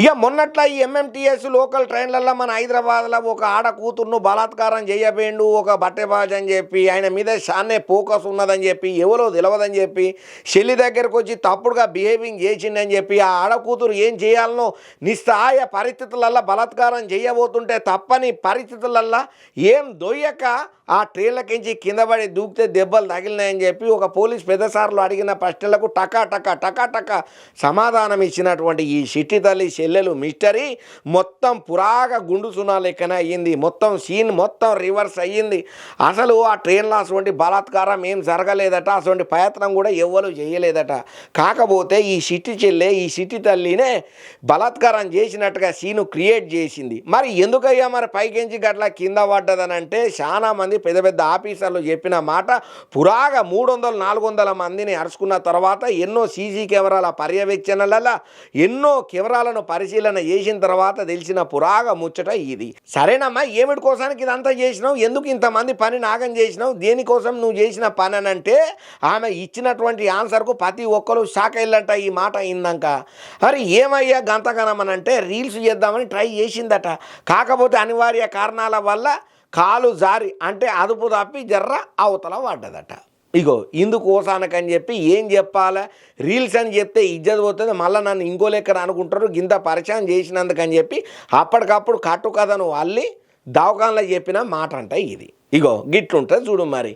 ఇక మొన్నట్ల ఈ MMTS local ట్రైన్లలో మన హైదరాబాద్లో ఒక ఆడ కూతుర్ను బలాత్కారం చేయబోయిండు ఒక బట్టెబాజ్ అని చెప్పి ఆయన మీద షాన్నే ఫోకస్ ఉన్నదని చెప్పి ఎవరో తెలియదని చెప్పి చెల్లి దగ్గరకు వచ్చి తప్పుడుగా బిహేవింగ్ చేసిండని చెప్పి ఆ ఆడ కూతురు ఏం చేయాలనో నిస్సహాయ పరిస్థితులల్లో బలాత్కారం చేయబోతుంటే తప్పని పరిస్థితులల్లో ఏం దొయ్యక ఆ ట్రైన్లకించి కింద పడి దూకితే దెబ్బలు తగిలినాయని చెప్పి ఒక పోలీస్ పెద్దసార్లు అడిగిన ప్రశ్నలకు టకా టకా టకా టకా సమాధానం ఇచ్చినటువంటి ఈ చిట్టి తల్లి చెల్లెలు మిస్టరీ మొత్తం పురాగా గుండు సున్నా లెక్కన అయ్యింది. మొత్తం సీన్ మొత్తం రివర్స్ అయ్యింది. అసలు ఆ ట్రైన్లో అటువంటి బలాత్కారం ఏం జరగలేదట, అటువంటి ప్రయత్నం కూడా ఎవ్వరు చేయలేదట. కాకపోతే ఈ చిట్టి చెల్లె ఈ చిట్టి తల్లినే బలాత్కారం చేసినట్టుగా సీను క్రియేట్ చేసింది. మరి ఎందుకయ్యా మరి పైకెంచి గట్ల కింద పడ్డదనంటే చాలా మంది పెద్ద పెద్ద ఆఫీసర్లు చెప్పిన మాట పురాగా 300-400 మందిని అరుచుకున్న తర్వాత ఎన్నో సీసీ కెమెరాల పర్యవేక్షణలలో ఎన్నో కెమెరాలను పరిశీలన చేసిన తర్వాత తెలిసిన పురాగా ముచ్చట ఇది. సరేనమ్మా, ఏమిటి కోసానికి ఇదంతా చేసినావు, ఎందుకు ఇంతమంది పని నాగం చేసినావు, దేనికోసం నువ్వు చేసిన పని అని అంటే ఆమె ఇచ్చినటువంటి ఆన్సర్కు ప్రతి ఒక్కరు షాక్ అయ్యారంట ఈ మాట అయిందాక. మరి ఏమయ్యా గంతగనమనంటే రీల్స్ చేద్దామని ట్రై చేసిందట. కాకపోతే అనివార్య కారణాల వల్ల కాలు జారి అంటే అదుపు తప్పి జర్ర అవతల పడ్డదట. ఇగో ఇందుకోసానకని చెప్పి ఏం చెప్పాలా, రీల్స్ అని చెప్తే ఇజ్జత్ పోతుంది, మళ్ళీ నన్ను ఇంకో లెక్కన అనుకుంటారు, గింత పరిచయం చేసినందుకని చెప్పి అప్పటికప్పుడు కట్టు కథను అల్లి దవాఖానలో చెప్పిన మాట అంట ఇది. ఇగో గిట్లుంటుంది చూడు మరి.